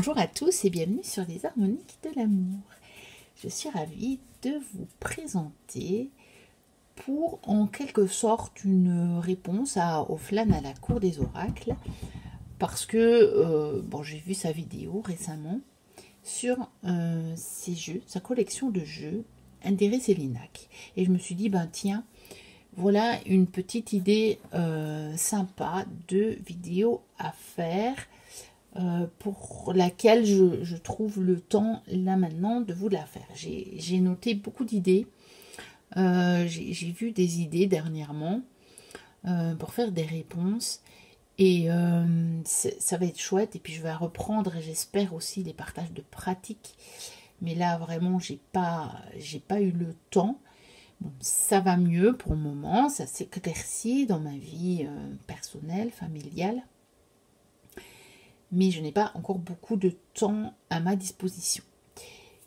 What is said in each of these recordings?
Bonjour à tous et bienvenue sur les harmoniques de l'amour. Je suis ravie de vous présenter pour en quelque sorte une réponse au Flan à la cour des oracles parce que j'ai vu sa vidéo récemment sur ses jeux, sa collection de jeux Indéré Célinac et je me suis dit tiens, voilà une petite idée sympa de vidéo à faire pour laquelle je trouve le temps là maintenant de vous la faire. J'ai noté beaucoup d'idées, j'ai vu des idées dernièrement pour faire des réponses et ça va être chouette. Et puis je vais reprendre, j'espère aussi les partages de pratiques, mais là vraiment j'ai pas eu le temps. Bon, ça va mieux pour le moment, ça s'éclaircit dans ma vie personnelle, familiale. Mais je n'ai pas encore beaucoup de temps à ma disposition.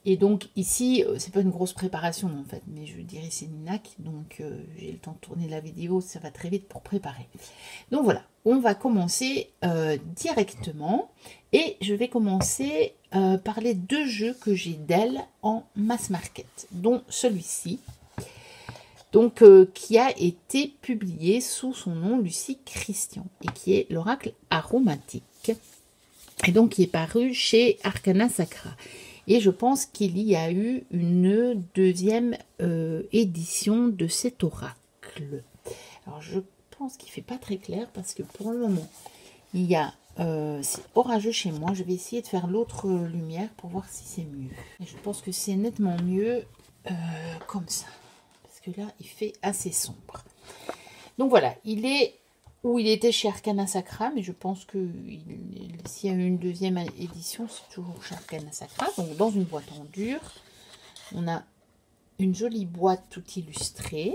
Et donc ici, c'est pas une grosse préparation en fait, mais je dirais c'est Célinac, donc j'ai le temps de tourner la vidéo, ça va très vite pour préparer. Donc voilà, on va commencer directement et je vais commencer par les deux jeux que j'ai d'elle en mass market, dont celui-ci, donc qui a été publié sous son nom Lucie Christian et qui est l'oracle aromatique. Et donc, qui est paru chez Arcana Sacra. Et je pense qu'il y a eu une deuxième édition de cet oracle. Alors, je pense qu'il ne fait pas très clair parce que pour le moment, il y a... c'est orageux chez moi. Je vais essayer de faire l'autre lumière pour voir si c'est mieux. Et je pense que c'est nettement mieux comme ça. Parce que là, il fait assez sombre. Donc voilà, il est... où il était chez Arcana Sacra, mais je pense que s'il y a eu une deuxième édition, c'est toujours chez Arcana Sacra. Donc dans une boîte en dur, on a une jolie boîte tout illustrée.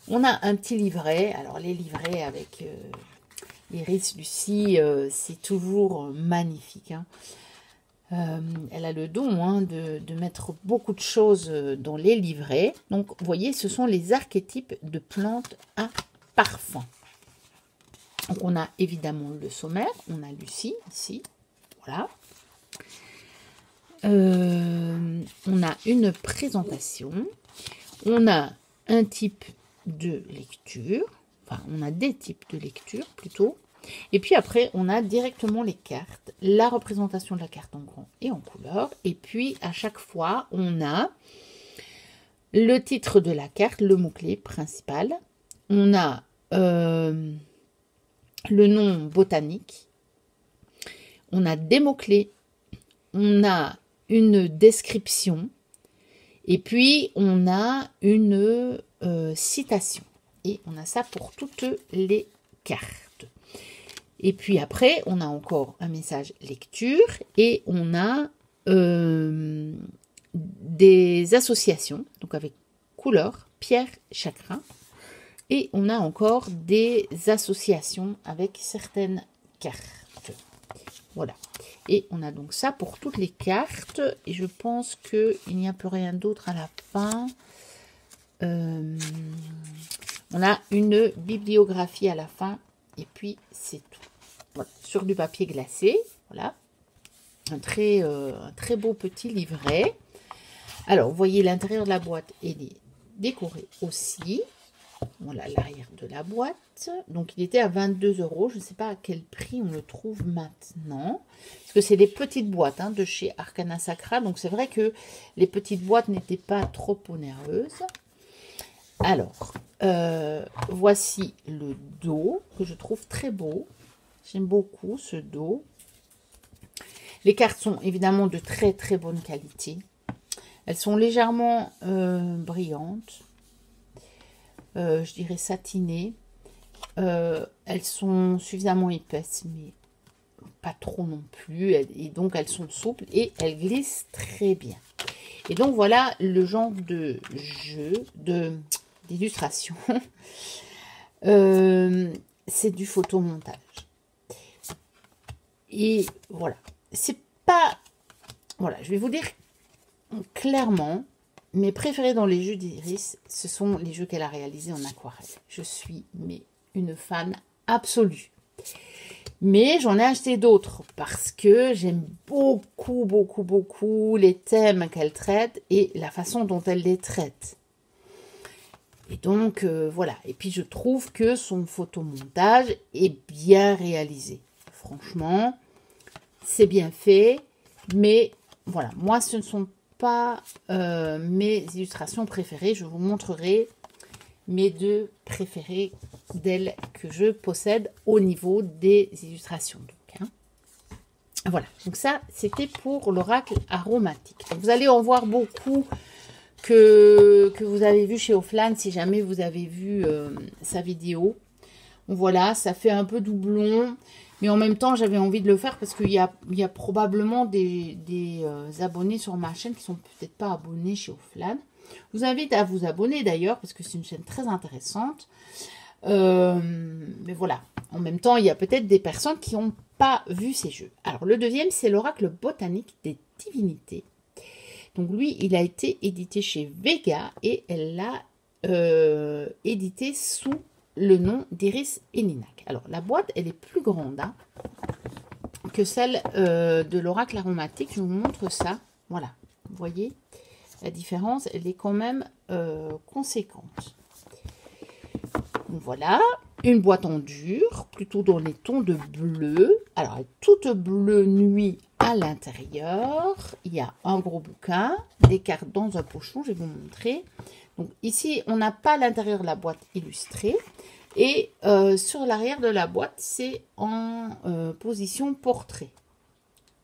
On a un petit livret. Alors les livrets avec Iris Lucie, c'est toujours magnifique. Hein. Elle a le don de mettre beaucoup de choses dans les livrets. Donc vous voyez, ce sont les archétypes de plantes à parfum. Donc on a évidemment le sommaire, on a Lucie ici, voilà. On a une présentation, on a un type de lecture, enfin on a des types de lecture plutôt, et puis après on a directement les cartes, la représentation de la carte en grand et en couleur, et puis à chaque fois on a le titre de la carte, le mot-clé principal, on a... le nom botanique, on a des mots-clés, on a une description, et puis on a une citation. Et on a ça pour toutes les cartes. Et puis après, on a encore un message lecture, et on a des associations, donc avec couleur, pierre, chakra. Et on a encore des associations avec certaines cartes. Voilà. Et on a donc ça pour toutes les cartes. Et je pense qu'il n'y a plus rien d'autre à la fin. On a une bibliographie à la fin. Et puis c'est tout. Voilà. Sur du papier glacé. Voilà. Un très beau petit livret. Alors, vous voyez l'intérieur de la boîte. Il est décoré aussi. Voilà l'arrière de la boîte. Donc, il était à 22 €. Je ne sais pas à quel prix on le trouve maintenant. Parce que c'est des petites boîtes de chez Arcana Sacra. Donc, c'est vrai que les petites boîtes n'étaient pas trop onéreuses. Alors, voici le dos que je trouve très beau. J'aime beaucoup ce dos. Les cartes sont évidemment de très très bonne qualité. Elles sont légèrement brillantes. Je dirais satinées. Elles sont suffisamment épaisses, mais pas trop non plus. Et donc, elles sont souples et elles glissent très bien. Et donc, voilà le genre de jeu, d'illustration. C'est du photomontage. Et voilà. C'est pas... Voilà, je vais vous dire clairement... Mes préférés dans les jeux d'Iris, ce sont les jeux qu'elle a réalisés en aquarelle. Je suis une fan absolue. Mais j'en ai acheté d'autres parce que j'aime beaucoup, beaucoup, beaucoup les thèmes qu'elle traite et la façon dont elle les traite. Et donc, voilà. Et puis, je trouve que son photomontage est bien réalisé. Franchement, c'est bien fait. Mais, voilà. Moi, ce ne sont pas mes illustrations préférées. Je vous montrerai mes deux préférées d'elle que je possède au niveau des illustrations. Donc, hein. Voilà. Donc, ça, c'était pour l'oracle aromatique. Donc, vous allez en voir beaucoup que vous avez vu chez Offline, si jamais vous avez vu sa vidéo. Donc voilà, ça fait un peu doublon, mais en même temps, j'avais envie de le faire parce qu'il y a probablement des abonnés sur ma chaîne qui sont peut-être pas abonnés chez Offline. Je vous invite à vous abonner d'ailleurs, parce que c'est une chaîne très intéressante. Mais voilà, en même temps, il y a peut-être des personnes qui n'ont pas vu ces jeux. Alors, le deuxième, c'est l'oracle botanique des divinités. Donc lui, il a été édité chez Vega et elle l'a édité sous le nom d'Iris et Ninac. Alors la boîte, elle est plus grande hein, que celle de l'oracle aromatique. Je vous montre ça. Voilà, vous voyez la différence, elle est quand même conséquente. Donc voilà, une boîte en dur, plutôt dans les tons de bleu. Alors elle est toute bleue nuit. À l'intérieur, il y a un gros bouquin, des cartes dans un pochon, je vais vous montrer. Donc ici, on n'a pas l'intérieur de la boîte illustrée. Et sur l'arrière de la boîte, c'est en position portrait.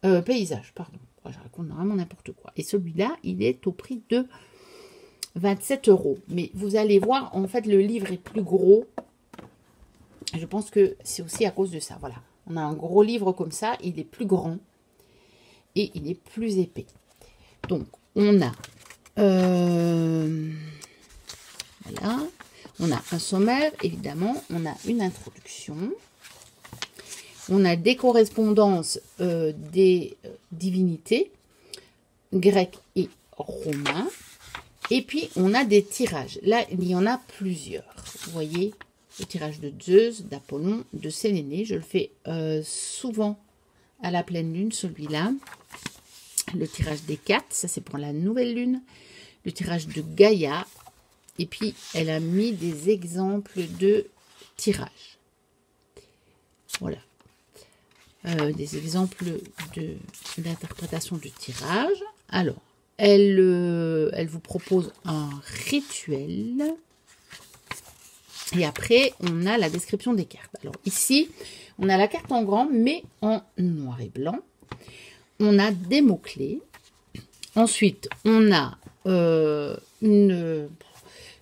Paysage, pardon. Oh, je raconte vraiment n'importe quoi. Et celui-là, il est au prix de 27 €. Mais vous allez voir, en fait, le livre est plus gros. Je pense que c'est aussi à cause de ça. Voilà. On a un gros livre comme ça, il est plus grand. Et il est plus épais. Donc, on a voilà, on a un sommaire, évidemment, on a une introduction, on a des correspondances des divinités grecques et romains, et puis on a des tirages. Là, il y en a plusieurs. Vous voyez, le tirage de Zeus, d'Apollon, de Séléné. Je le fais souvent à la pleine lune, celui-là. Le tirage des cartes, ça c'est pour la nouvelle lune. Le tirage de Gaïa. Et puis, elle a mis des exemples de tirage. Voilà. Des exemples d'interprétation de tirage. Alors, elle vous propose un rituel. Et après, on a la description des cartes. Alors ici, on a la carte en grand, mais en noir et blanc. On a des mots-clés. Ensuite, on a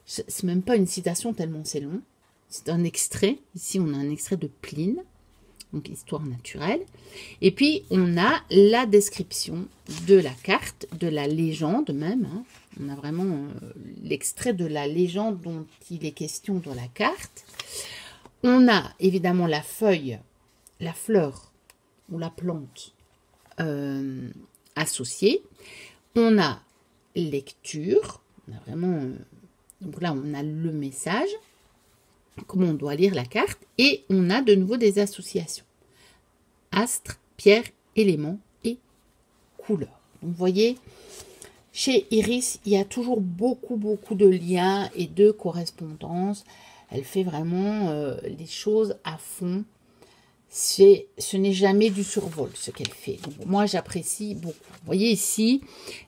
c'est même pas une citation tellement c'est long. C'est un extrait. Ici, on a un extrait de Pline, donc histoire naturelle. Et puis, on a la description de la carte, de la légende même. Hein. On a vraiment l'extrait de la légende dont il est question dans la carte. On a évidemment la feuille, la fleur ou la plante associée. On a lecture. On a vraiment... donc là, on a le message. Comment on doit lire la carte. Et on a de nouveau des associations. Astre, pierre, éléments et couleurs. Donc, vous voyez... Chez Iris, il y a toujours beaucoup de liens et de correspondances. Elle fait vraiment les choses à fond. Ce n'est jamais du survol ce qu'elle fait. Donc, moi, j'apprécie beaucoup. Vous voyez ici,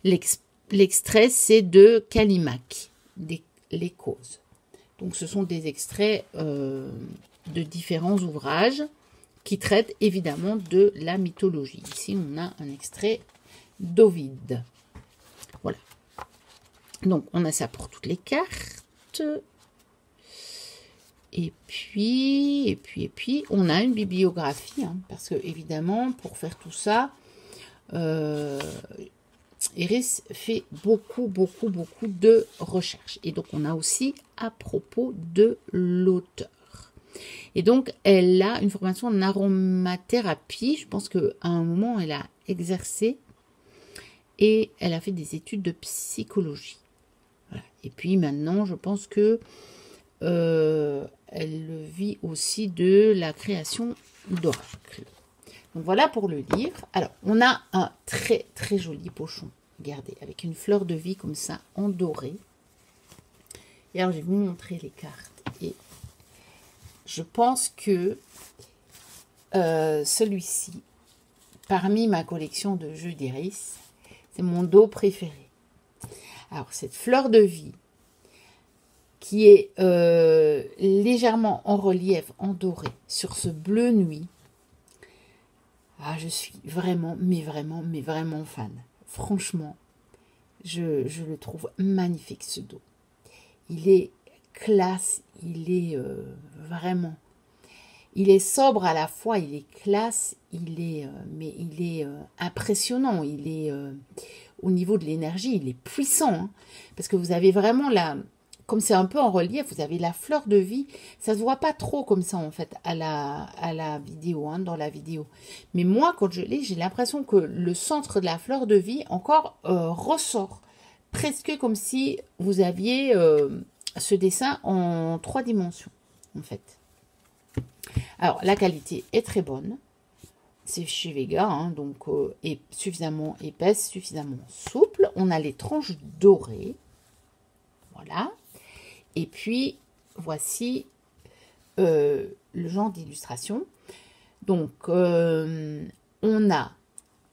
l'extrait, c'est de Callimaque, les causes. Donc, ce sont des extraits de différents ouvrages qui traitent évidemment de la mythologie. Ici, on a un extrait d'Ovide. Voilà. Donc, on a ça pour toutes les cartes. Et puis, on a une bibliographie. Hein, parce que, évidemment, pour faire tout ça, Iris fait beaucoup de recherches. Et donc, on a aussi à propos de l'auteur. Et donc, elle a une formation en aromathérapie. Je pense qu'à un moment, elle a exercé. Et elle a fait des études de psychologie. Voilà. Et puis maintenant, je pense que elle vit aussi de la création d'oracle. Donc voilà pour le livre. Alors, on a un très très joli pochon. Regardez, avec une fleur de vie comme ça, en doré. Et alors, je vais vous montrer les cartes. Et je pense que celui-ci, parmi ma collection de jeux d'iris, c'est mon dos préféré. Alors, cette fleur de vie, qui est légèrement en relief, en doré, sur ce bleu nuit. Ah, je suis vraiment, mais vraiment fan. Franchement, je le trouve magnifique, ce dos. Il est classe, il est vraiment... Il est sobre à la fois, il est classe, mais il est impressionnant. Il est, au niveau de l'énergie, il est puissant. Hein, parce que vous avez vraiment la... Comme c'est un peu en relief, vous avez la fleur de vie. Ça se voit pas trop comme ça, en fait, à la vidéo, hein, dans la vidéo. Mais moi, quand je l'ai, j'ai l'impression que le centre de la fleur de vie encore ressort. Presque comme si vous aviez ce dessin en 3 dimensions, en fait. Alors, la qualité est très bonne. C'est chez Vega, hein, donc est suffisamment épaisse, suffisamment souple. On a les tranches dorées. Voilà. Et puis, voici le genre d'illustration. Donc, on a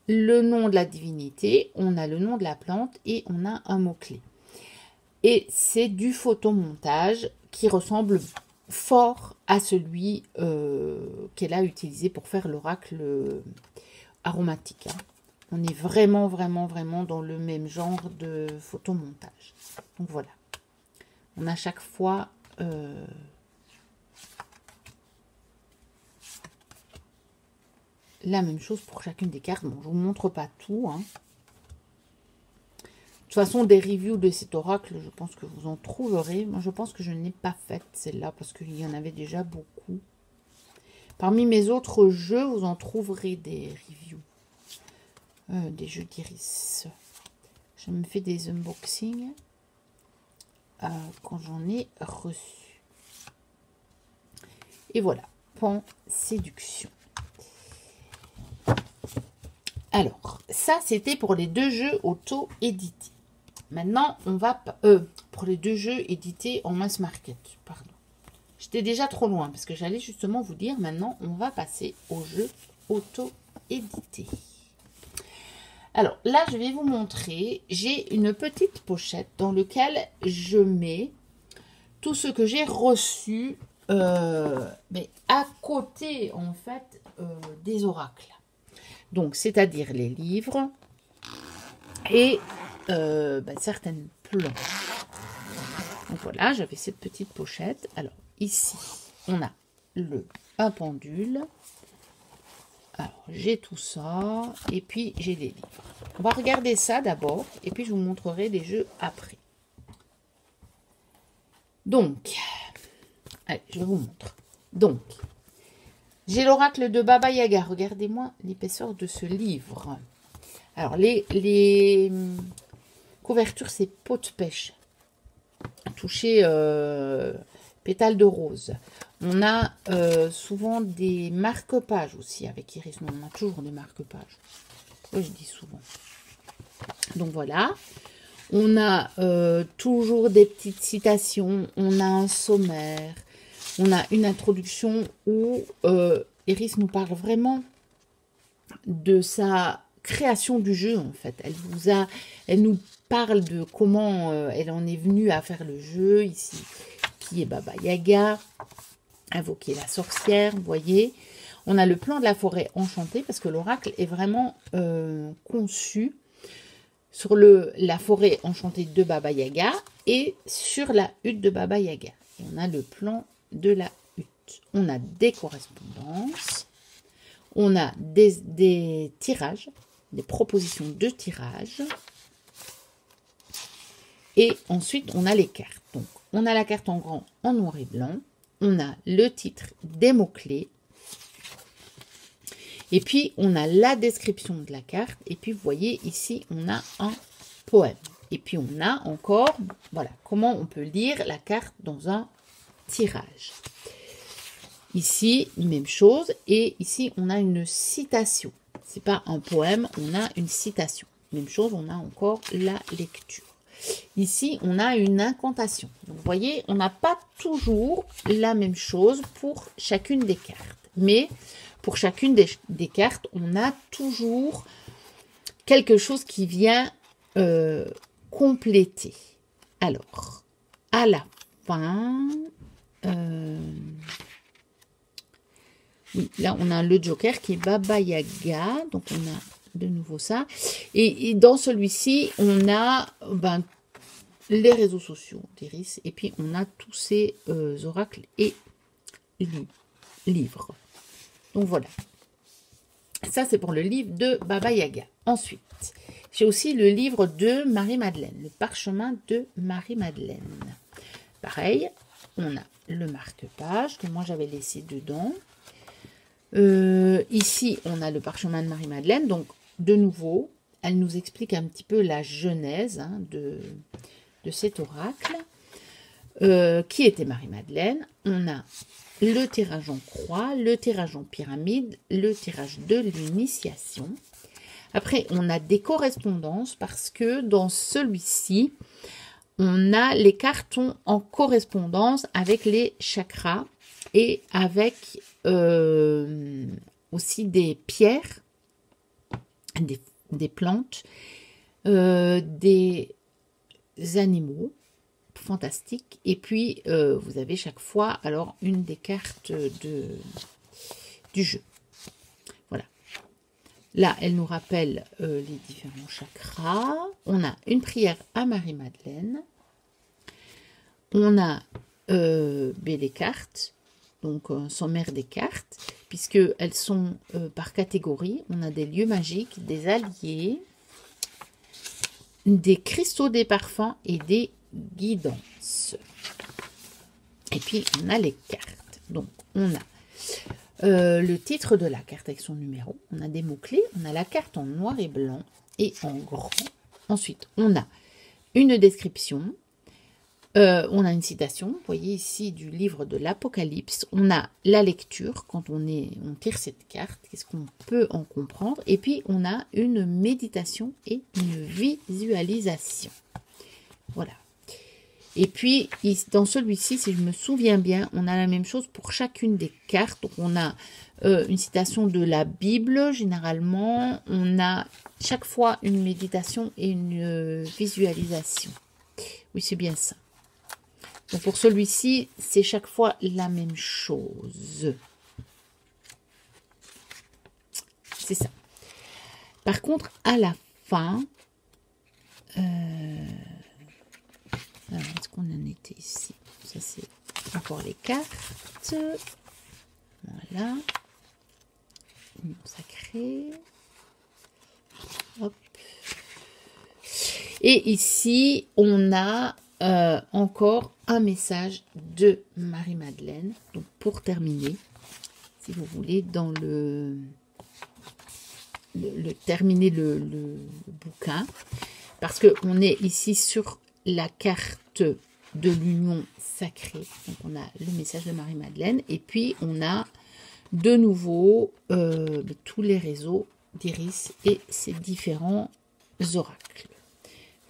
le nom de la divinité, on a le nom de la plante et on a un mot-clé. Et c'est du photomontage qui ressemble fort à celui qu'elle a utilisé pour faire l'oracle aromatique. Hein. On est vraiment dans le même genre de photomontage. Donc voilà. On a chaque fois la même chose pour chacune des cartes. Bon, je ne vous montre pas tout. Hein. De toute façon, des reviews de cet oracle, je pense que vous en trouverez. Moi, je pense que je n'ai pas faite celle-là parce qu'il y en avait déjà beaucoup. Parmi mes autres jeux, vous en trouverez des reviews. Des jeux d'iris. Je me fais des unboxings. Quand j'en ai reçu. Et voilà, Pan Séduction. Alors, ça c'était pour les 2 jeux auto-édités. Maintenant, on va... pour les 2 jeux édités en mass market, pardon. J'étais déjà trop loin, parce que j'allais justement vous dire, maintenant, on va passer aux jeux auto-édités. Alors là, je vais vous montrer, j'ai une petite pochette dans laquelle je mets tout ce que j'ai reçu, mais à côté, en fait, des oracles. Donc, c'est-à-dire les livres et certaines planches. Donc voilà, j'avais cette petite pochette. Alors, ici, on a un pendule. Alors, j'ai tout ça, et puis j'ai les livres. On va regarder ça d'abord, et puis je vous montrerai les jeux après. Donc, allez, je vous montre. Donc, j'ai l'oracle de Baba Yaga. Regardez-moi l'épaisseur de ce livre. Alors, les couvertures, c'est peau de pêche. Touché pétales de rose. On a souvent des marque-pages aussi avec Iris. Non, on a toujours des marque-pages. Oui, je dis souvent. Donc voilà. On a toujours des petites citations. On a un sommaire. On a une introduction où Iris nous parle vraiment de sa création du jeu, en fait. Elle nous parle de comment elle en est venue à faire le jeu ici, qui est Baba Yaga. Invoquer la sorcière, vous voyez. On a le plan de la forêt enchantée parce que l'oracle est vraiment conçu sur la forêt enchantée de Baba Yaga et sur la hutte de Baba Yaga. Et on a le plan de la hutte. On a des correspondances. On a des tirages, des propositions de tirage. Et ensuite, on a les cartes. Donc, on a la carte en grand en noir et blanc. On a le titre des mots-clés. Et puis, on a la description de la carte. Et puis, vous voyez, ici, on a un poème. Et puis, on a encore, voilà, comment on peut lire la carte dans un tirage. Ici, même chose. Et ici, on a une citation. C'est pas un poème, on a une citation. Même chose, on a encore la lecture. Ici, on a une incantation. Donc, vous voyez, on n'a pas toujours la même chose pour chacune des cartes. Mais pour chacune des cartes, on a toujours quelque chose qui vient compléter. Alors, à la fin, oui, là, on a le Joker qui est Baba Yaga. Donc, on a de nouveau ça. Et dans celui-ci, on a les réseaux sociaux d'Iris. Et puis, on a tous ces oracles et livres. Donc, voilà. Ça, c'est pour le livre de Baba Yaga. Ensuite, j'ai aussi le livre de Marie-Madeleine. Le parchemin de Marie-Madeleine. Pareil, on a le marque-page que moi, j'avais laissé dedans. Ici, on a le parchemin de Marie-Madeleine. Donc, de nouveau, elle nous explique un petit peu la genèse de cet oracle. Qui était Marie-Madeleine? On a le tirage en croix, le tirage en pyramide, le tirage de l'initiation. Après, on a des correspondances parce que dans celui-ci, on a les cartons en correspondance avec les chakras et avec aussi des pierres, des plantes, des animaux fantastiques. Et puis, vous avez chaque fois alors une des cartes du jeu. Voilà. Là, elle nous rappelle les différents chakras. On a une prière à Marie-Madeleine. On a les cartes. Donc, sommaire des cartes, puisqu'elles sont par catégorie. On a des lieux magiques, des alliés, des cristaux, des parfums et des guidances. Et puis, on a les cartes. Donc, on a le titre de la carte avec son numéro. On a des mots-clés. On a la carte en noir et blanc et en grand. Ensuite, on a une description. On a une citation, vous voyez ici, du livre de l'Apocalypse. On a la lecture, quand on tire cette carte, qu'est-ce qu'on peut en comprendre. Et puis, on a une méditation et une visualisation. Voilà. Et puis, dans celui-ci, si je me souviens bien, on a la même chose pour chacune des cartes. Donc, on a une citation de la Bible, généralement. On a chaque fois une méditation et une visualisation. Oui, c'est bien ça. Donc pour celui-ci, c'est chaque fois la même chose. C'est ça. Par contre, à la fin, est-ce qu'on en était ici? Ça, c'est encore les cartes. Voilà. Union sacrée. Hop. Et ici, on a encore un message de Marie-Madeleine. Donc, pour terminer, si vous voulez, dans terminer le bouquin, parce qu'on est ici sur la carte de l'union sacrée. Donc, on a le message de Marie-Madeleine. Et puis, on a de nouveau tous les réseaux d'Iris et ses différents oracles.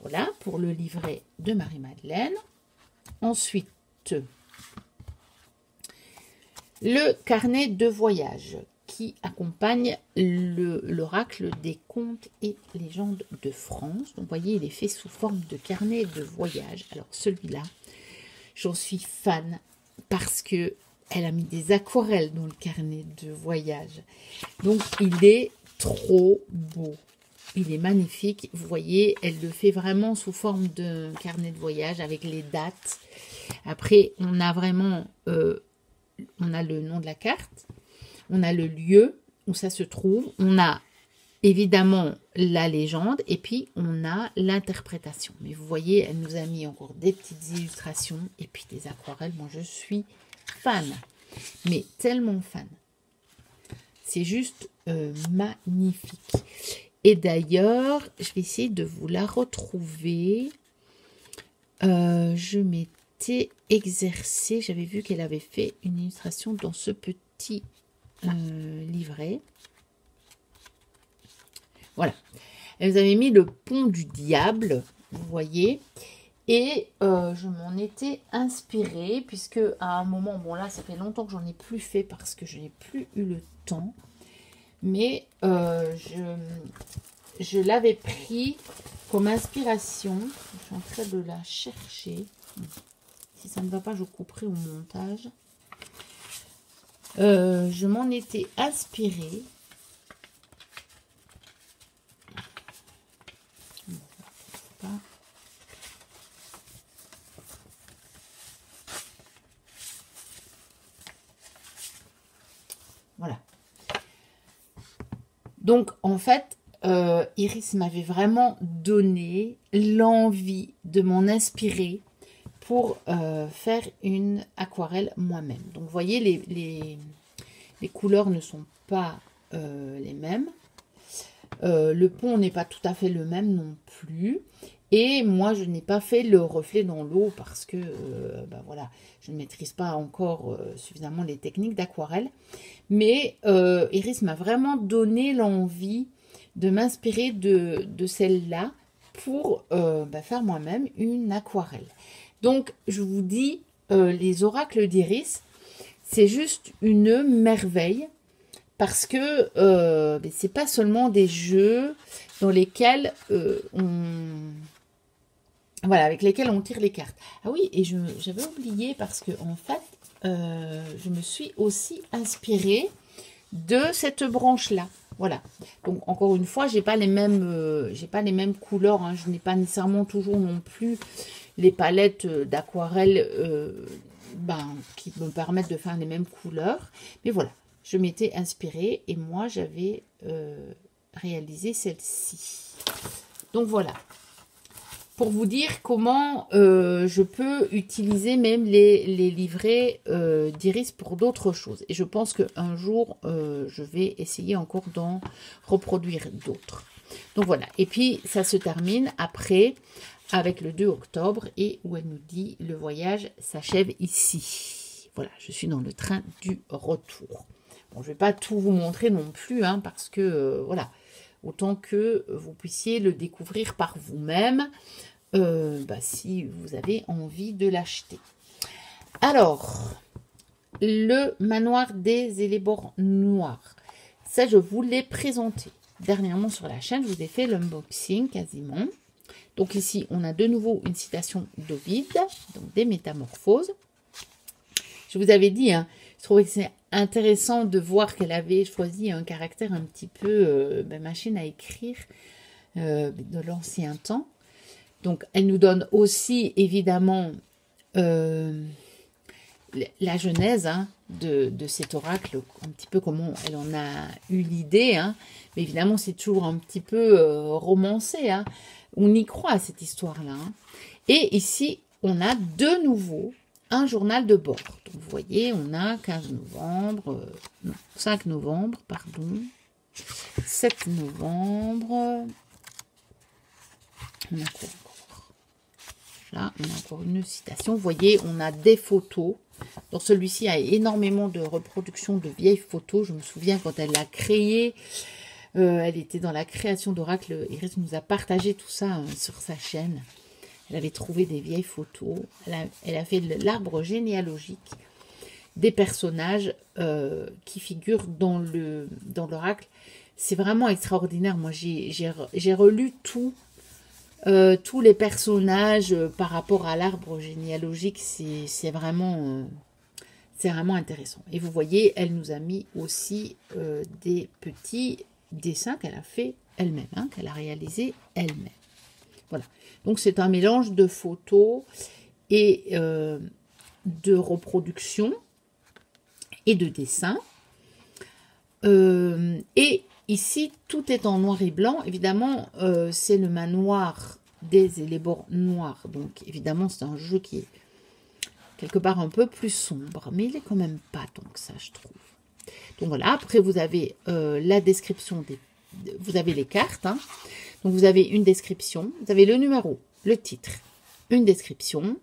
Voilà pour le livret de Marie-Madeleine. Ensuite, le carnet de voyage qui accompagne l'oracle des contes et légendes de France. Donc, vous voyez, il est fait sous forme de carnet de voyage. Alors, celui-là, j'en suis fan parce que elle a mis des aquarelles dans le carnet de voyage. Donc, il est trop beau. Il est magnifique. Vous voyez, elle le fait vraiment sous forme de carnet de voyage avec les dates. Après, on a vraiment on a le nom de la carte. On a le lieu où ça se trouve. On a évidemment la légende. Et puis, on a l'interprétation. Mais vous voyez, elle nous a mis encore des petites illustrations et puis des aquarelles. Moi, je suis fan. Mais tellement fan. C'est juste magnifique. Et d'ailleurs, je vais essayer de vous la retrouver. Je m'étais été exercée. J'avais vu qu'elle avait fait une illustration dans ce petit livret. Voilà. Elle nous avait mis le pont du diable, vous voyez. Et je m'en étais inspirée, puisque à un moment, bon là, ça fait longtemps que j'en ai plus fait parce que je n'ai plus eu le temps. Mais je l'avais pris comme inspiration. Je suis en train de la chercher. Si ça ne va pas, je couperai au montage. Je m'en étais inspirée. Voilà. Donc, en fait, Iris m'avait vraiment donné l'envie de m'en inspirer pour faire une aquarelle moi-même. Donc, vous voyez, les couleurs ne sont pas les mêmes. Le pont n'est pas tout à fait le même non plus. Et moi, je n'ai pas fait le reflet dans l'eau parce que ben voilà, je ne maîtrise pas encore suffisamment les techniques d'aquarelle. Mais Iris m'a vraiment donné l'envie de m'inspirer de celle-là pour ben faire moi-même une aquarelle. Donc, je vous dis, les oracles d'Iris, c'est juste une merveille. Parce que c'est pas seulement des jeux dans lesquels avec lesquels on tire les cartes. Ah oui, et j'avais oublié parce que en fait, je me suis aussi inspirée de cette branche-là. Voilà. Donc encore une fois, j'ai pas les mêmes couleurs. Hein. Je n'ai pas nécessairement toujours non plus les palettes d'aquarelle qui me permettent de faire les mêmes couleurs. Mais voilà. Je m'étais inspirée et moi, j'avais réalisé celle-ci. Donc, voilà. Pour vous dire comment je peux utiliser même les livrets d'Iris pour d'autres choses. Et je pense qu'un jour, je vais essayer encore d'en reproduire d'autres. Donc, voilà. Et puis, ça se termine après avec le 2 octobre et où elle nous dit « Le voyage s'achève ici ». Voilà, je suis dans le train du retour. Bon, je ne vais pas tout vous montrer non plus, hein, parce que, voilà, autant que vous puissiez le découvrir par vous-même, si vous avez envie de l'acheter. Alors, le manoir des élébores noirs. Ça, je vous l'ai présenté dernièrement sur la chaîne. Je vous ai fait l'unboxing quasiment. Donc ici, on a de nouveau une citation d'Ovide, donc des Métamorphoses. Je vous avais dit, hein, je trouvais que c'est intéressant de voir qu'elle avait choisi un caractère un petit peu machine à écrire de l'ancien temps. Donc, elle nous donne aussi, évidemment, la genèse hein, de cet oracle, un petit peu comment elle en a eu l'idée. Hein. Mais évidemment, c'est toujours un petit peu romancé. Hein. On y croit à cette histoire-là. Hein. Et ici, on a de nouveau un journal de bord. Donc, vous voyez, on a 15 novembre, non, 5 novembre, pardon, 7 novembre, on a quoi encore? Là, on a encore une citation. Vous voyez, on a des photos. Dans celui-ci, il y a énormément de reproductions de vieilles photos. Je me souviens quand elle l'a créé, elle était dans la création d'Oracle. Iris nous a partagé tout ça hein, sur sa chaîne. Elle avait trouvé des vieilles photos. Elle a fait l'arbre généalogique des personnages qui figurent dans l'oracle. C'est vraiment extraordinaire. Moi, j'ai relu tous les personnages par rapport à l'arbre généalogique. C'est vraiment intéressant. Et vous voyez, elle nous a mis aussi des petits dessins qu'elle a fait elle-même, hein, qu'elle a réalisé elle-même. Voilà. Donc, c'est un mélange de photos et de reproduction et de dessins. Et ici, tout est en noir et blanc. Évidemment, c'est le manoir des élébores noirs. Donc, évidemment, c'est un jeu qui est quelque part un peu plus sombre. Mais il est quand même pas tant que ça, je trouve. Donc, voilà. Après, vous avez la description vous avez les cartes, hein. Donc, vous avez une description, vous avez le numéro, le titre, une description,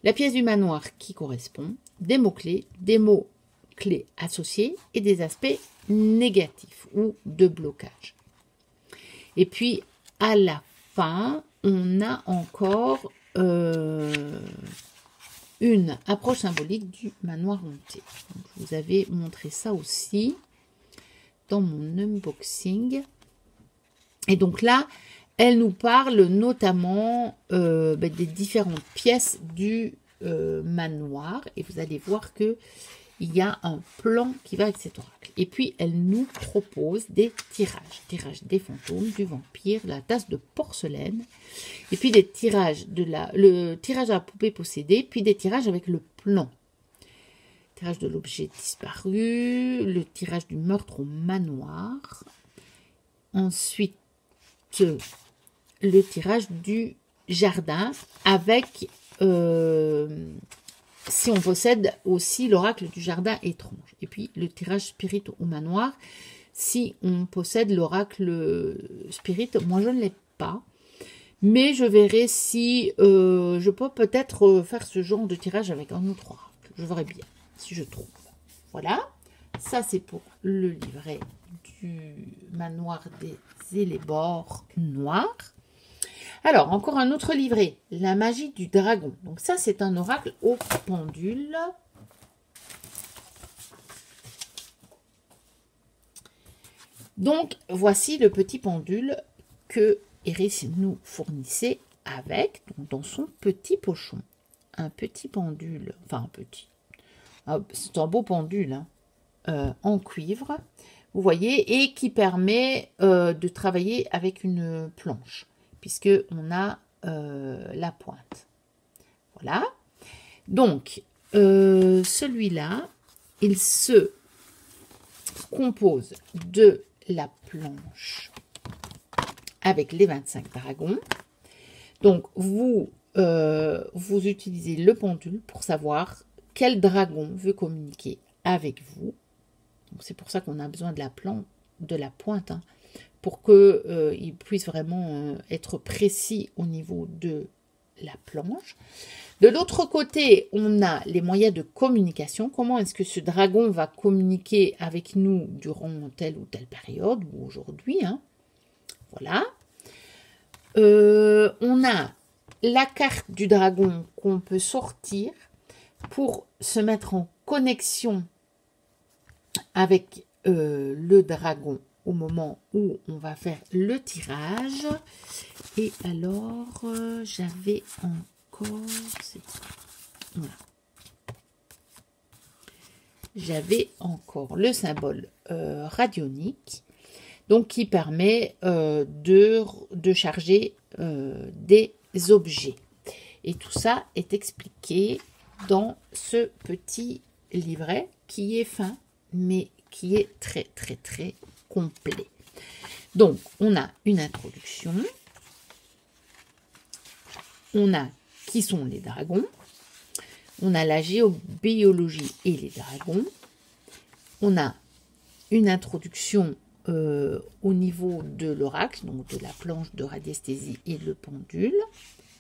la pièce du manoir qui correspond, des mots-clés associés et des aspects négatifs ou de blocage. Et puis, à la fin, on a encore une approche symbolique du manoir hanté. Donc, je vous avais montré ça aussi dans mon unboxing. Et donc là, elle nous parle notamment des différentes pièces du manoir. Et vous allez voir que il y a un plan qui va avec cet oracle. Et puis, elle nous propose des tirages. Tirage des fantômes, du vampire, la tasse de porcelaine. Et puis, des tirages le tirage à la poupée possédée. Puis, des tirages avec le plan. Tirage de l'objet disparu. Le tirage du meurtre au manoir. Ensuite, le tirage du jardin avec... si on possède aussi l'oracle du jardin étrange. Et puis, le tirage spirit au manoir, si on possède l'oracle spirit, moi je ne l'ai pas. Mais je verrai si je peux peut-être faire ce genre de tirage avec un autre oracle. Je verrai bien, si je trouve. Voilà, ça c'est pour le livret du manoir des Élébores noirs. Alors, encore un autre livret, la magie du dragon. Donc ça, c'est un oracle au pendule. Donc, voici le petit pendule que Iris nous fournissait avec, donc dans son petit pochon. Un petit pendule, enfin un petit. C'est un beau pendule en cuivre, vous voyez, et qui permet de travailler avec une planche, puisque on a la pointe. Voilà. Donc, celui-là, il se compose de la planche avec les 25 dragons. Donc, vous utilisez le pendule pour savoir quel dragon veut communiquer avec vous. C'est pour ça qu'on a besoin de la pointe, hein, pour qu'il puisse vraiment être précis au niveau de la planche. De l'autre côté, on a les moyens de communication. Comment est-ce que ce dragon va communiquer avec nous durant telle ou telle période, ou aujourd'hui, hein. Voilà. On a la carte du dragon qu'on peut sortir pour se mettre en connexion avec le dragon au moment où on va faire le tirage. Et alors, j'avais encore... Voilà. J'avais encore le symbole radionique, donc qui permet de charger des objets. Et tout ça est expliqué dans ce petit livret qui est fin, mais qui est très très très complet. Donc, on a une introduction. On a qui sont les dragons. On a la géobiologie et les dragons. On a une introduction au niveau de l'oracle, donc de la planche de radiesthésie et le pendule.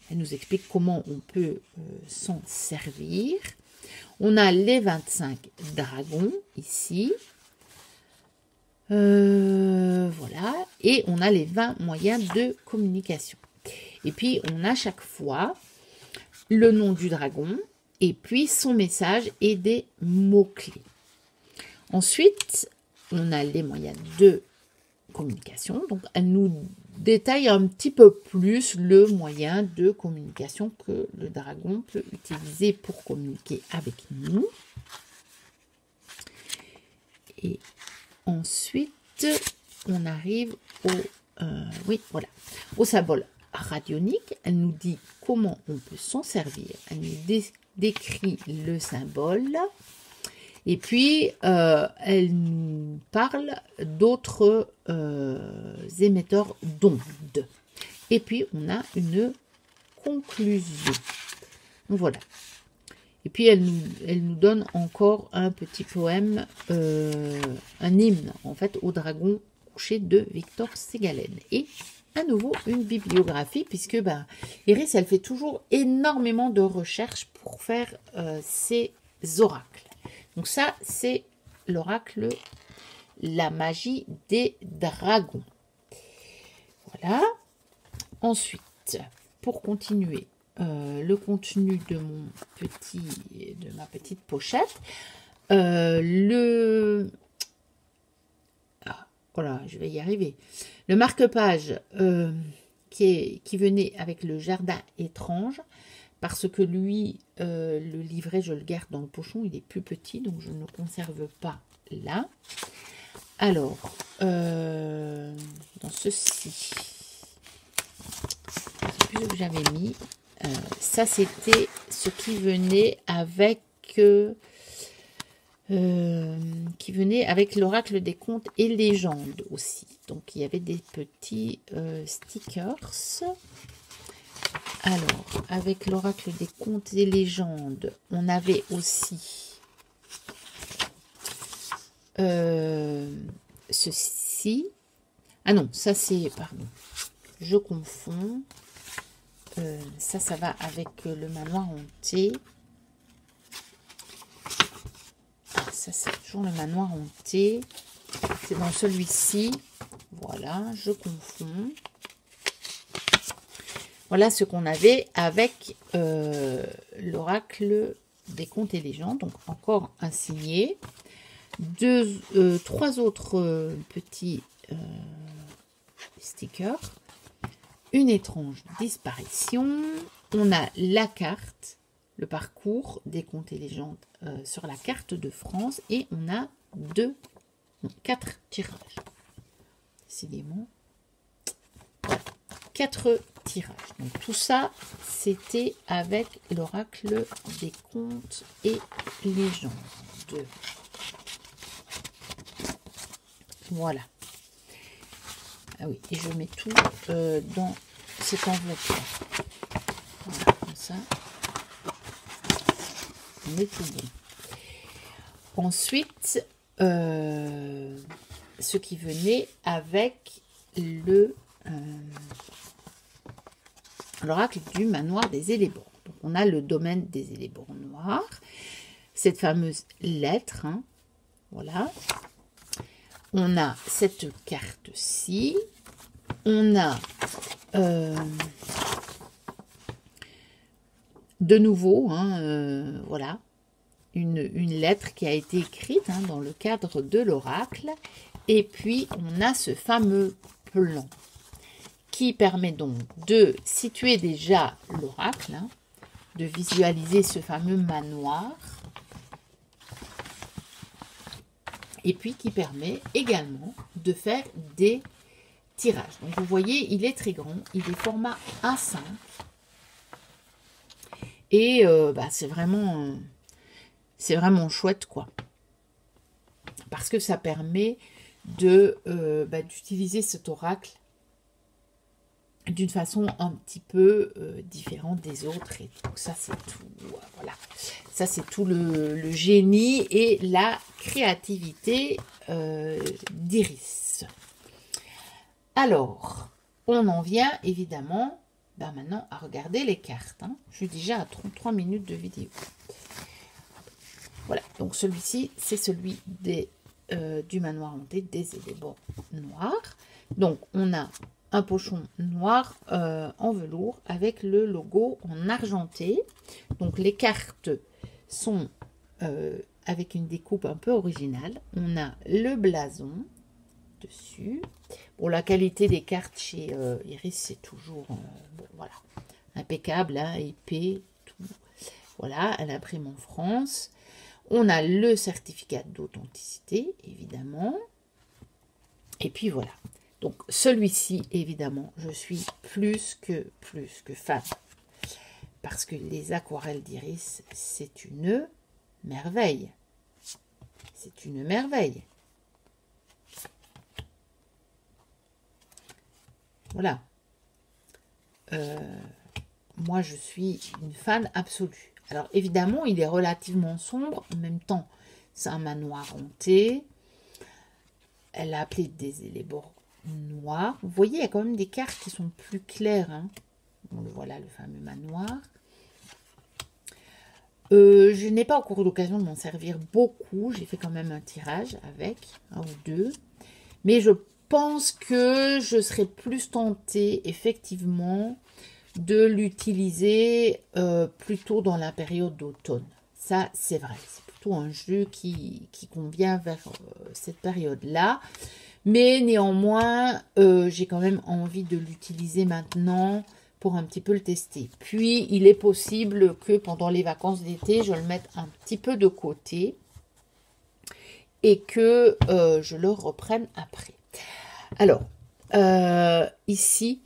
Elle nous explique comment on peut s'en servir. On a les 25 dragons ici. Voilà. Et on a les 20 moyens de communication. Et puis, on a chaque fois le nom du dragon et puis son message et des mots-clés. Ensuite, on a les moyens de communication. Donc, elle nous détaille un petit peu plus le moyen de communication que le dragon peut utiliser pour communiquer avec nous. Et ensuite, on arrive au symbole radionique. Elle nous dit comment on peut s'en servir. Elle nous décrit le symbole. Et puis, elle nous parle d'autres émetteurs d'ondes. Et puis, on a une conclusion. Voilà. Et puis, elle nous donne encore un petit poème, un hymne, en fait, au dragon couché de Victor Ségalen. Et à nouveau une bibliographie, puisque ben, Iris, elle fait toujours énormément de recherches pour faire ses oracles. Donc ça, c'est l'oracle La magie des dragons. Voilà. Ensuite, pour continuer le contenu de ma petite pochette, voilà, je vais y arriver. Le marque-page qui venait avec le jardin étrange, parce que lui, le livret, je le garde dans le pochon, il est plus petit, donc je ne le conserve pas là. Alors, dans ceci, c'est plus ce que j'avais mis. Ça, c'était ce qui venait avec l'oracle des contes et légendes aussi. Donc, il y avait des petits stickers. Alors, avec l'oracle des contes et légendes, on avait aussi ceci. Ah non, ça c'est, pardon, je confonds. Ça va avec le manoir hanté. Ça, c'est toujours le manoir hanté. C'est dans celui-ci. Voilà, je confonds. Voilà ce qu'on avait avec l'oracle des contes et légendes. Donc, encore un signé. Trois autres petits stickers. Une étrange disparition. On a la carte, le parcours des contes et légendes sur la carte de France. Et on a 4 tirages. Décidément. Voilà. 4 tirages. Donc tout ça, c'était avec l'oracle des contes et légendes. Voilà. Ah oui, et je mets tout dans cette enveloppe-là. Voilà, comme ça. On met tout bon. Ensuite, ce qui venait avec l'oracle du manoir des élébrons. Donc, on a le domaine des élébrons noirs. Cette fameuse lettre. Hein, voilà. On a cette carte-ci. On a de nouveau, hein, voilà, une lettre qui a été écrite hein, dans le cadre de l'oracle. Et puis, on a ce fameux plan qui permet donc de situer déjà l'oracle, hein, de visualiser ce fameux manoir. Et puis qui permet également de faire des tirages. Donc vous voyez, il est très grand, il est format A5. Et c'est vraiment chouette quoi. Parce que ça permet d'utiliser cet oracle d'une façon un petit peu différente des autres. Et donc ça c'est tout, voilà. Ça c'est tout le génie et la créativité d'Iris. Alors, on en vient évidemment maintenant à regarder les cartes. Hein. Je suis déjà à 33 minutes de vidéo. Voilà, donc celui-ci, c'est celui du manoir hanté des élébrons noirs. Donc, on a un pochon noir en velours avec le logo en argenté. Donc, les cartes sont avec une découpe un peu originale. On a le blason dessus. Bon, la qualité des cartes chez Iris, c'est toujours voilà, impeccable, hein, épais, tout. Voilà, elle imprime en France. On a le certificat d'authenticité, évidemment. Et puis voilà. Donc celui-ci, évidemment, je suis plus que fan. Parce que les aquarelles d'Iris, c'est une merveille. C'est une merveille. Voilà. Moi, je suis une fan absolue. Alors, évidemment, il est relativement sombre. En même temps, c'est un manoir hanté. Elle a appelé des élébrons noir. Vous voyez, il y a quand même des cartes qui sont plus claires. Hein. Bon, voilà le fameux manoir. Je n'ai pas encore eu l'occasion de m'en servir beaucoup. J'ai fait quand même un tirage avec, un ou deux. Mais je pense que je serais plus tentée, effectivement, de l'utiliser plutôt dans la période d'automne. Ça, c'est vrai. C'est plutôt un jeu qui convient vers cette période-là. Mais néanmoins, j'ai quand même envie de l'utiliser maintenant pour un petit peu le tester. Puis, il est possible que pendant les vacances d'été, je le mette un petit peu de côté et que je le reprenne après. Alors, ici,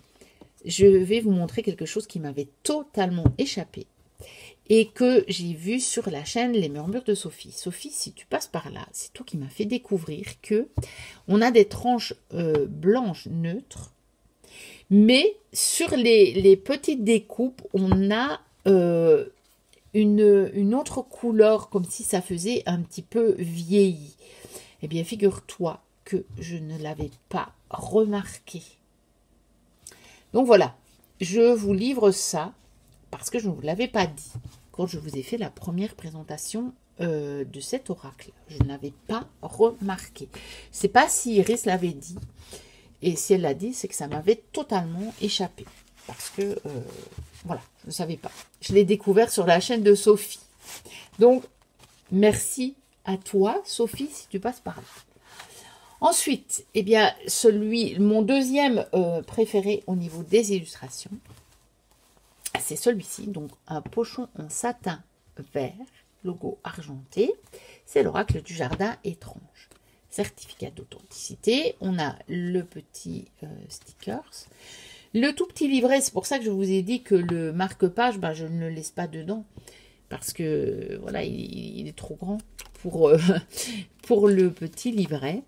je vais vous montrer quelque chose qui m'avait totalement échappé et que j'ai vu sur la chaîne Les Murmures de Sophie. Sophie, si tu passes par là, c'est toi qui m'as fait découvrir que on a des tranches blanches neutres, mais sur les petites découpes, on a une autre couleur, comme si ça faisait un petit peu vieilli. Eh bien, figure-toi que je ne l'avais pas remarqué. Donc voilà, je vous livre ça parce que je ne vous l'avais pas dit quand je vous ai fait la première présentation de cet oracle. Je n'avais pas remarqué. Je ne sais pas si Iris l'avait dit. Et si elle l'a dit, c'est que ça m'avait totalement échappé. Parce que, voilà, je ne savais pas. Je l'ai découvert sur la chaîne de Sophie. Donc, merci à toi, Sophie, si tu passes par là. Ensuite, eh bien, mon deuxième préféré au niveau des illustrations, c'est celui-ci. Donc, un pochon en satin vert, logo argenté. C'est l'oracle du jardin étrange. Certificat d'authenticité. On a le petit stickers. Le tout petit livret, c'est pour ça que je vous ai dit que le marque-page, ben, je ne le laisse pas dedans. Parce que, voilà, il est trop grand pour, pour le petit livret.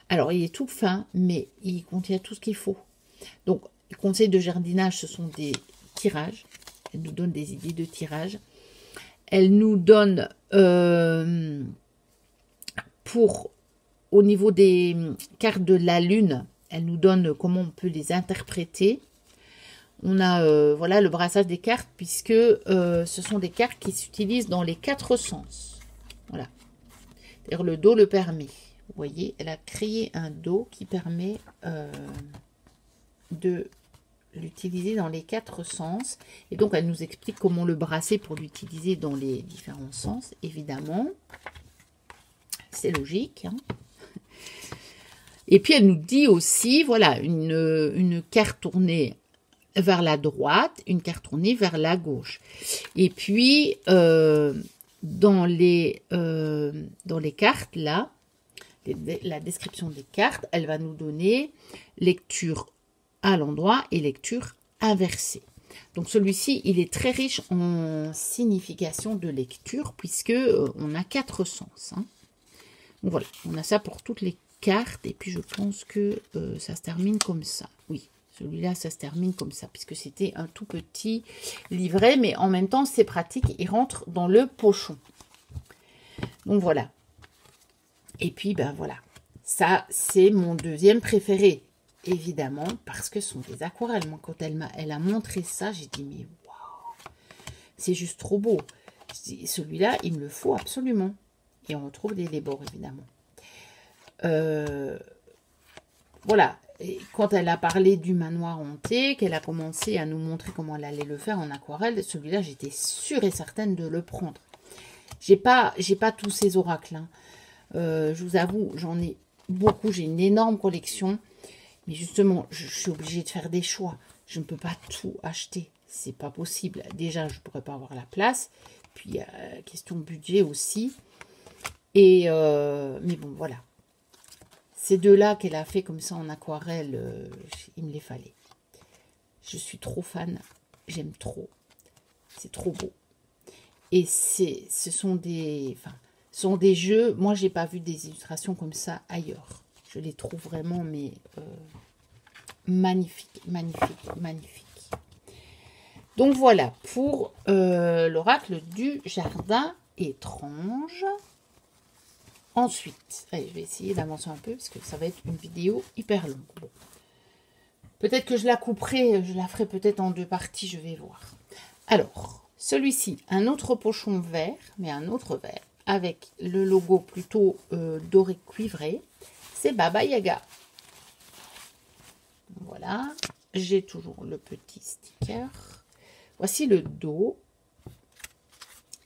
Alors, il est tout fin, mais il contient tout ce qu'il faut. Donc, les conseils de jardinage, ce sont des tirages. Elle nous donne des idées de tirage. Elle nous donne, au niveau des cartes de la lune, elle nous donne comment on peut les interpréter. On a, voilà, le brassage des cartes, puisque ce sont des cartes qui s'utilisent dans les 4 sens. Voilà. C'est-à-dire le dos le permet. Vous voyez, elle a créé un dos qui permet de l'utiliser dans les 4 sens. Et donc, elle nous explique comment le brasser pour l'utiliser dans les différents sens, évidemment. C'est logique. Hein. Et puis, elle nous dit aussi, voilà, une carte tournée vers la droite, une carte tournée vers la gauche. Et puis, dans les cartes, là, la description des cartes, elle va nous donner lecture à l'endroit et lecture inversée. Donc celui-ci, il est très riche en signification de lecture puisque on a 4 sens. Hein. Donc voilà, on a ça pour toutes les cartes et puis je pense que ça se termine comme ça. Oui, celui-là, ça se termine comme ça puisque c'était un tout petit livret, mais en même temps, c'est pratique, il rentre dans le pochon. Donc voilà. Et puis, ben voilà, ça, c'est mon deuxième préféré, évidemment, parce que ce sont des aquarelles. Moi, quand elle a montré ça, j'ai dit, mais waouh, c'est juste trop beau. Celui-là, il me le faut absolument. Et on retrouve des bords, évidemment. Voilà, et quand elle a parlé du manoir hanté, qu'elle a commencé à nous montrer comment elle allait le faire en aquarelle, celui-là, j'étais sûre et certaine de le prendre. J'ai pas tous ces oracles, hein. Je vous avoue, j'en ai beaucoup, j'ai une énorme collection, mais justement, je suis obligée de faire des choix. Je ne peux pas tout acheter, c'est pas possible. Déjà, je ne pourrais pas avoir la place, puis question budget aussi. Et mais bon, voilà. Ces deux-là qu'elle a fait comme ça en aquarelle, il me les fallait. Je suis trop fan, j'aime trop. C'est trop beau. Et ce sont des jeux, moi j'ai pas vu des illustrations comme ça ailleurs. Je les trouve vraiment mais magnifiques, magnifiques, magnifiques. Donc voilà pour l'oracle du jardin étrange. Ensuite, allez, je vais essayer d'avancer un peu parce que ça va être une vidéo hyper longue. Bon. Peut-être que je la couperai, je la ferai peut-être en 2 parties, je vais voir. Alors, celui-ci, un autre pochon vert, mais un autre vert, avec le logo plutôt doré cuivré, c'est Baba Yaga. Voilà, j'ai toujours le petit sticker. Voici le dos.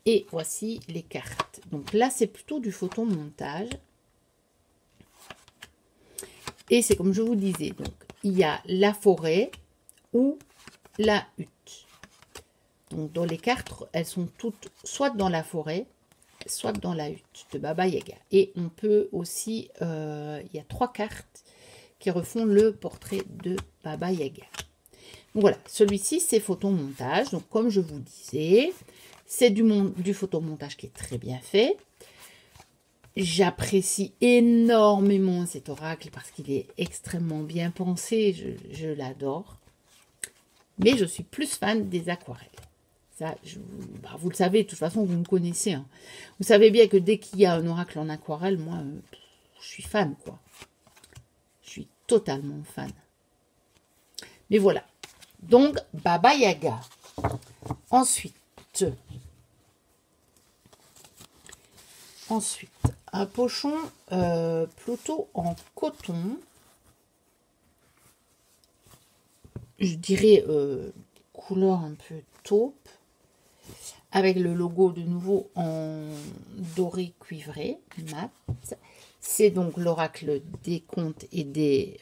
Et voici les cartes. Donc là, c'est plutôt du photomontage. Et c'est comme je vous disais, donc il y a la forêt ou la hutte. Donc dans les cartes, elles sont toutes soit dans la forêt, soit dans la hutte de Baba Yaga. Et on peut aussi, il y a 3 cartes qui refont le portrait de Baba Yaga. Donc voilà, celui-ci c'est photomontage. Donc comme je vous disais, c'est du photomontage qui est très bien fait. J'apprécie énormément cet oracle parce qu'il est extrêmement bien pensé. Je l'adore. Mais je suis plus fan des aquarelles. Ça, vous le savez, de toute façon, vous me connaissez. Hein. Vous savez bien que dès qu'il y a un oracle en aquarelle, moi, je suis fan, quoi. Je suis totalement fan. Mais voilà. Donc, Baba Yaga. Ensuite, un pochon plutôt en coton. Je dirais couleur un peu taupe. Avec le logo de nouveau en doré cuivré, mat. C'est donc l'oracle des contes et des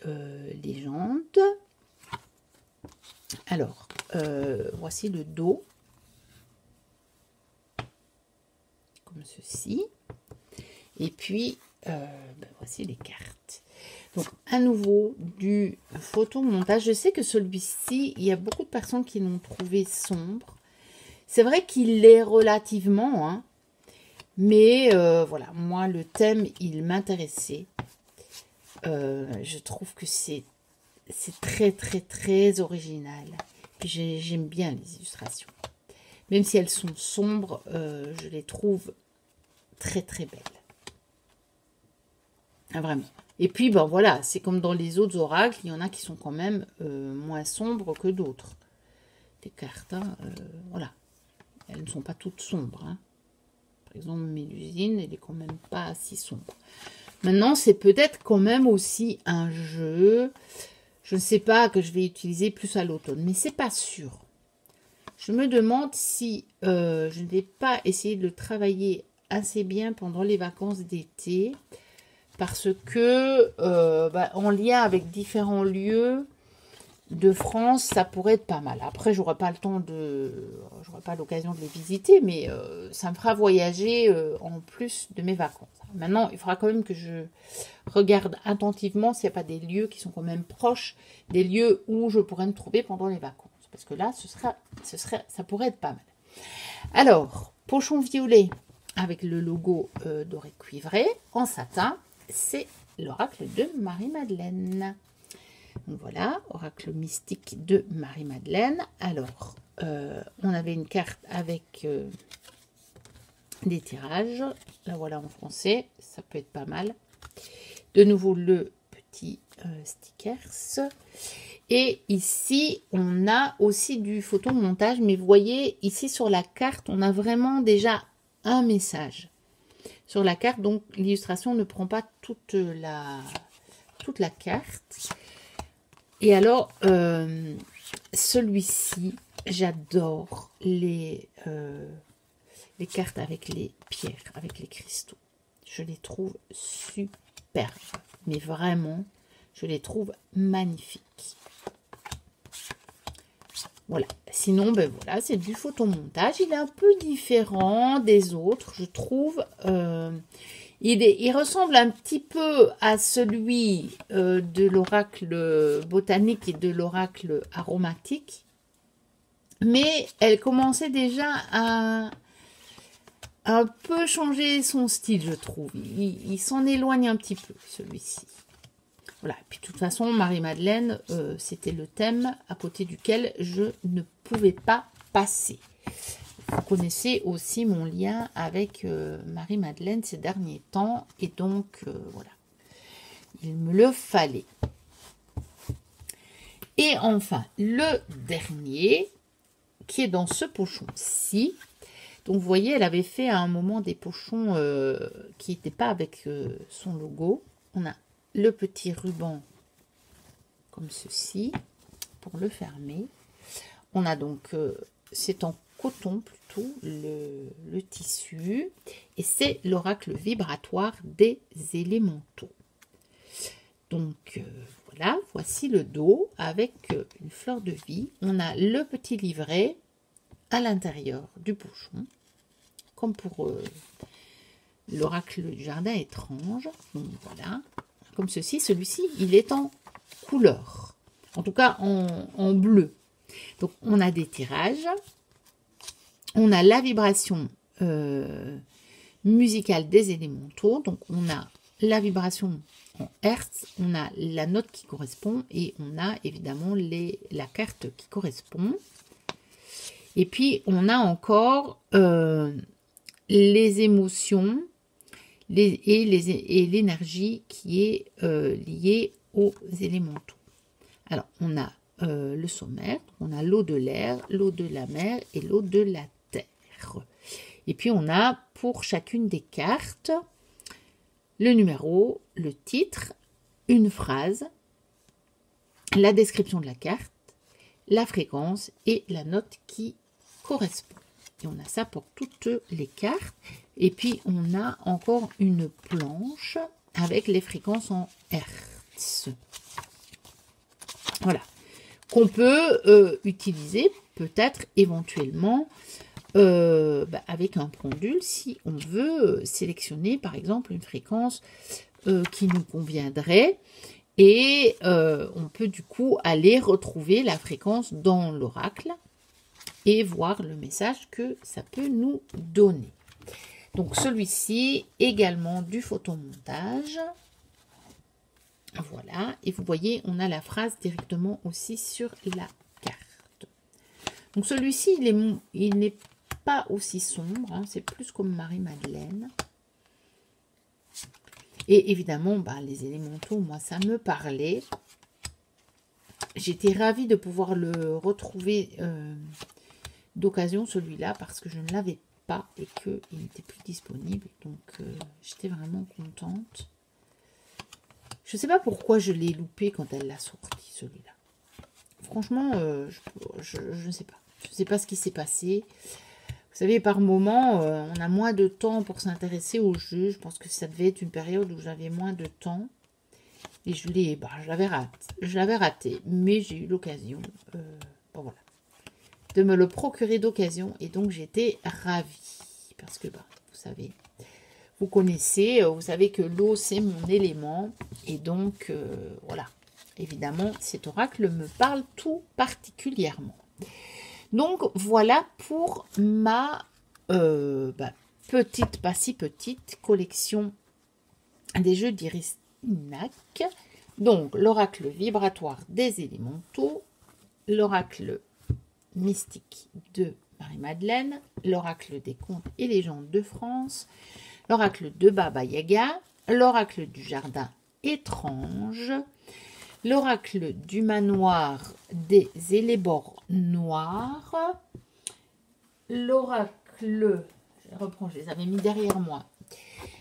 légendes. Alors, voici le dos. Comme ceci. Et puis, voici les cartes. Donc, à nouveau, du photomontage. Je sais que celui-ci, il y a beaucoup de personnes qui l'ont trouvé sombre. C'est vrai qu'il l'est relativement, hein, mais voilà, moi, le thème, il m'intéressait. Je trouve que c'est très, très, très original. Puis j'aime bien les illustrations. Même si elles sont sombres, je les trouve très, très belles. Ah, vraiment. Et puis, ben voilà, c'est comme dans les autres oracles, il y en a qui sont quand même moins sombres que d'autres. Des cartes, hein, voilà. Elles ne sont pas toutes sombres. Hein. Par exemple, Mélusine, elle est quand même pas si sombre. Maintenant, c'est peut-être quand même aussi un jeu, je ne sais pas, que je vais utiliser plus à l'automne, mais c'est pas sûr. Je me demande si je n'ai pas essayé de le travailler assez bien pendant les vacances d'été, parce que en lien avec différents lieux de France, ça pourrait être pas mal. Après, j'aurai pas le temps j'aurai pas l'occasion de les visiter, mais ça me fera voyager en plus de mes vacances. Maintenant, il faudra quand même que je regarde attentivement s'il n'y a pas des lieux qui sont quand même proches des lieux où je pourrais me trouver pendant les vacances. Parce que là, ça pourrait être pas mal. Alors, pochon violet avec le logo doré cuivré en satin, c'est l'oracle de Marie-Madeleine. Donc voilà, oracle mystique de Marie-Madeleine. Alors, on avait une carte avec des tirages. La voilà en français, ça peut être pas mal. De nouveau, le petit stickers. Et ici, on a aussi du photomontage. Mais vous voyez, ici sur la carte, on a vraiment déjà un message. Sur la carte, donc l'illustration ne prend pas toute la carte. Et alors, celui-ci, j'adore les cartes avec les pierres, avec les cristaux. Je les trouve superbes. Mais vraiment, je les trouve magnifiques. Voilà. Sinon, ben voilà, c'est du photomontage. Il est un peu différent des autres, je trouve. Il ressemble un petit peu à celui de l'oracle botanique et de l'oracle aromatique. Mais elle commençait déjà à un peu changer son style, je trouve. Il s'en éloigne un petit peu, celui-ci. Voilà. Et puis, de toute façon, Marie-Madeleine, c'était le thème à côté duquel je ne pouvais pas passer. Vous connaissez aussi mon lien avec Marie-Madeleine ces derniers temps. Et donc, voilà. Il me le fallait. Et enfin, le dernier, qui est dans ce pochon-ci. Donc, vous voyez, elle avait fait à un moment des pochons qui n'étaient pas avec son logo. On a le petit ruban comme ceci pour le fermer. On a donc, c'est en coton plutôt, le tissu. Et c'est l'oracle vibratoire des élémentaux. Donc, voilà, voici le dos avec une fleur de vie. On a le petit livret à l'intérieur du pochon, comme pour l'oracle du jardin étrange. Donc, voilà, comme ceci. Celui-ci, il est en couleur, en tout cas en bleu. Donc, on a des tirages. On a la vibration musicale des élémentaux. Donc, on a la vibration en Hertz, on a la note qui correspond et on a évidemment la carte qui correspond. Et puis, on a encore les émotions et l'énergie qui est liée aux élémentaux. Alors, on a le sommaire, on a l'eau de l'air, l'eau de la mer et l'eau de la terre. Et puis, on a pour chacune des cartes le numéro, le titre, une phrase, la description de la carte, la fréquence et la note qui correspond. Et on a ça pour toutes les cartes. Et puis, on a encore une planche avec les fréquences en Hertz. Voilà. Qu'on peut utiliser peut-être éventuellement avec un pendule si on veut sélectionner par exemple une fréquence qui nous conviendrait et on peut du coup aller retrouver la fréquence dans l'oracle et voir le message que ça peut nous donner. Donc celui-ci également du photomontage. Voilà, et vous voyez on a la phrase directement aussi sur la carte. Donc celui-ci il n'est pas aussi sombre, hein, c'est plus comme Marie-Madeleine. Et évidemment, les élémentaux, moi, ça me parlait. J'étais ravie de pouvoir le retrouver d'occasion, celui-là, parce que je ne l'avais pas et qu'il n'était plus disponible. Donc, j'étais vraiment contente. Je ne sais pas pourquoi je l'ai loupé quand elle l'a sorti, celui-là. Franchement, je ne sais pas. Je ne sais pas ce qui s'est passé. Vous savez, par moment, on a moins de temps pour s'intéresser au jeu. Je pense que ça devait être une période où j'avais moins de temps. Et je l'avais raté. Mais j'ai eu l'occasion voilà, de me le procurer d'occasion. Et donc, j'étais ravie. Parce que, vous savez, vous connaissez, vous savez que l'eau, c'est mon élément. Et donc, voilà. Évidemment, cet oracle me parle tout particulièrement. Donc, voilà pour ma petite, pas si petite, collection des jeux d'Iris Inac. Donc, l'oracle vibratoire des élémentaux, l'oracle mystique de Marie-Madeleine, l'oracle des contes et légendes de France, l'oracle de Baba Yaga, l'oracle du jardin étrange, l'oracle du manoir des élébores noirs, l'oracle, je reprends, je les avais mis derrière moi,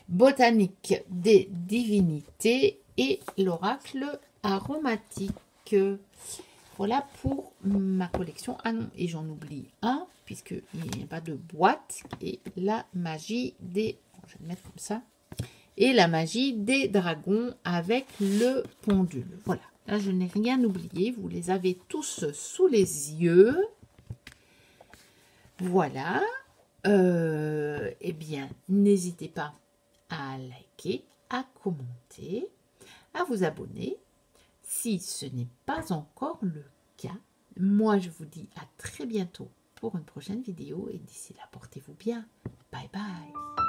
botanique des divinités et l'oracle aromatique. Voilà pour ma collection. Ah non, et j'en oublie un, puisqu'il n'y a pas de boîte, et la magie des... Je vais le mettre comme ça. Et la magie des dragons avec le pendule. Voilà, là je n'ai rien oublié. Vous les avez tous sous les yeux. Voilà. Eh bien, n'hésitez pas à liker, à commenter, à vous abonner. Si ce n'est pas encore le cas, moi je vous dis à très bientôt pour une prochaine vidéo. Et d'ici là, portez-vous bien. Bye bye.